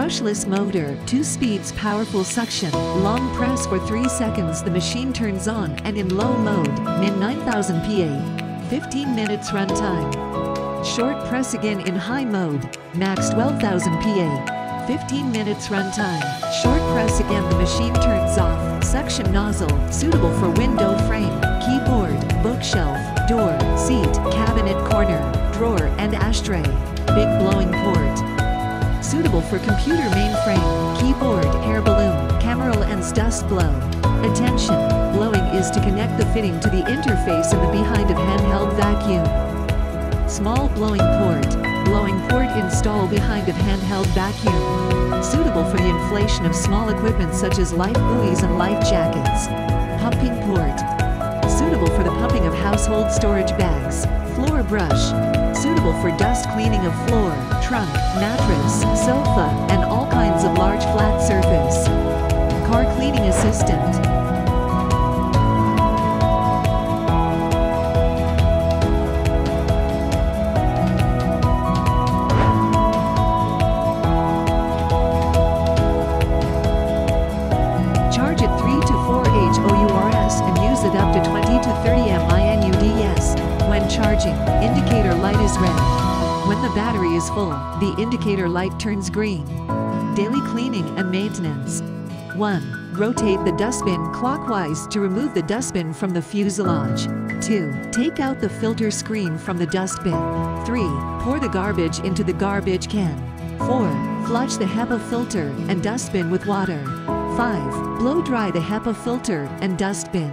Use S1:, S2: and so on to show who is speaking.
S1: Brushless motor, 2 speeds, powerful suction. Long press for 3 seconds, the machine turns on, and in low mode, min 9000 PA. 15 minutes run time. Short press again in high mode, max 12,000 PA. 15 minutes run time. Short press again, the machine turns off. Suction nozzle, suitable for window frame, keyboard, bookshelf, door, seat, cabinet corner, drawer, and ashtray. Big blowing port. Suitable for computer mainframe, keyboard, air balloon, camera lens, dust blow. Attention! Blowing is to connect the fitting to the interface in the behind of handheld vacuum. Small blowing port. Blowing port install behind of handheld vacuum. Suitable for the inflation of small equipment such as life buoys and life jackets. Pumping port. Suitable for the pumping of household storage bags. Floor brush. Suitable for dust cleaning of floor, trunk, mattress, sofa, and all kinds of large flat surface. Car cleaning assistant. Charge it 3 to 4 hours and use it up to 20 to 30 minutes. When charging, indicator light is red. When the battery is full, the indicator light turns green. Daily cleaning and maintenance. 1. Rotate the dustbin clockwise to remove the dustbin from the fuselage. 2. Take out the filter screen from the dustbin. 3. Pour the garbage into the garbage can. 4. Flush the HEPA filter and dustbin with water. 5. Blow dry the HEPA filter and dustbin.